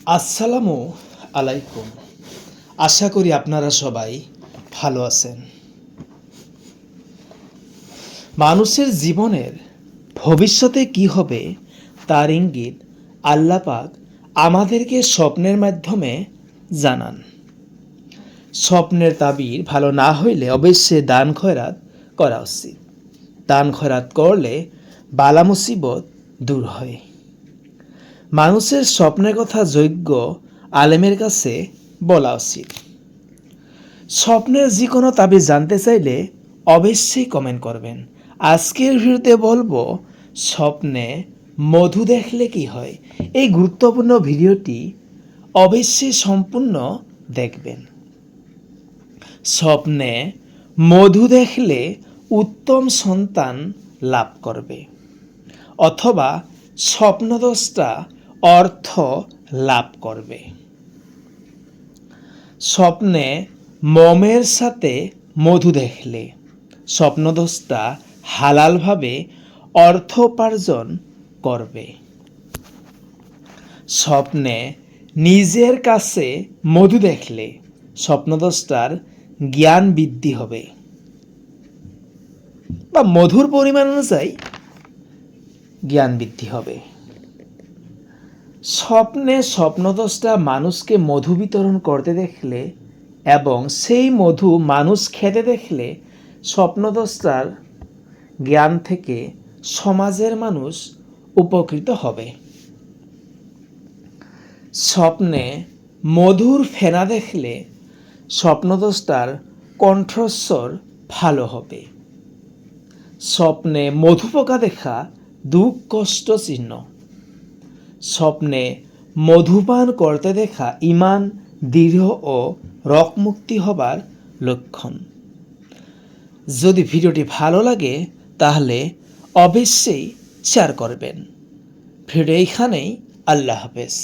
আসসালামু আলাইকুম। আশা করি আপনারা সবাই ভালো আছেন। মানুষের জীবনের ভবিষ্যতে কি হবে তার ইঙ্গিত আল্লাহ পাক আমাদেরকে স্বপ্নের মাধ্যমে জানান। স্বপ্নের তাবির ভালো না হইলে অবশ্যই দান খয়রাত করা উচিত। দান খয়রাত করলে বালা মুসিবত দূর হয়। মানুষের স্বপ্নের কথা যোগ্য আলেমের কাছে বলা উচিত। স্বপ্নের যে কোনো তাবিজ জানতে চাইলে অবশ্যই কমেন্ট করবেন। আজকের ভিডিওতে বলবো স্বপ্নে মধু দেখলে কি হয়। এই গুরুত্বপূর্ণ ভিডিওটি অবশ্যই সম্পূর্ণ দেখবেন। স্বপ্নে মধু দেখলে উত্তম সন্তান লাভ করবে, অথবা স্বপ্নদ্রষ্টা অর্থ লাভ করবে। স্বপ্নে মমের সাথে মধু দেখলে স্বপ্নদ্রষ্টা হালালভাবে অর্থ উপার্জন করবে। স্বপ্নে নিজের কাছে মধু দেখলে স্বপ্নদ্রষ্টার জ্ঞান বৃদ্ধি হবে, বা মধুর পরিমাণ অনুযায়ী জ্ঞান বৃদ্ধি হবে। স্বপ্নে স্বপ্নদ্রষ্টা মানুষকে মধু বিতরণ করতে দেখলে এবং সেই মধু মানুষ খেতে দেখলে স্বপ্নদ্রষ্টার জ্ঞান থেকে সমাজের মানুষ উপকৃত হবে। স্বপ্নে মধুর ফেনা দেখলে স্বপ্নদ্রষ্টার কণ্ঠস্বর ভালো হবে। স্বপ্নে মধু পোকা দেখা দুঃখ কষ্ট চিহ্ন। স্বপ্নে মধুপান করতে দেখা ঈমান দৃঢ় ও রোগমুক্তি হবার লক্ষণ। যদি ভিডিওটি ভালো লাগে তাহলে অবশ্যই শেয়ার করবেন। ভিডিও এইখানেই। আল্লাহ হাফেজ।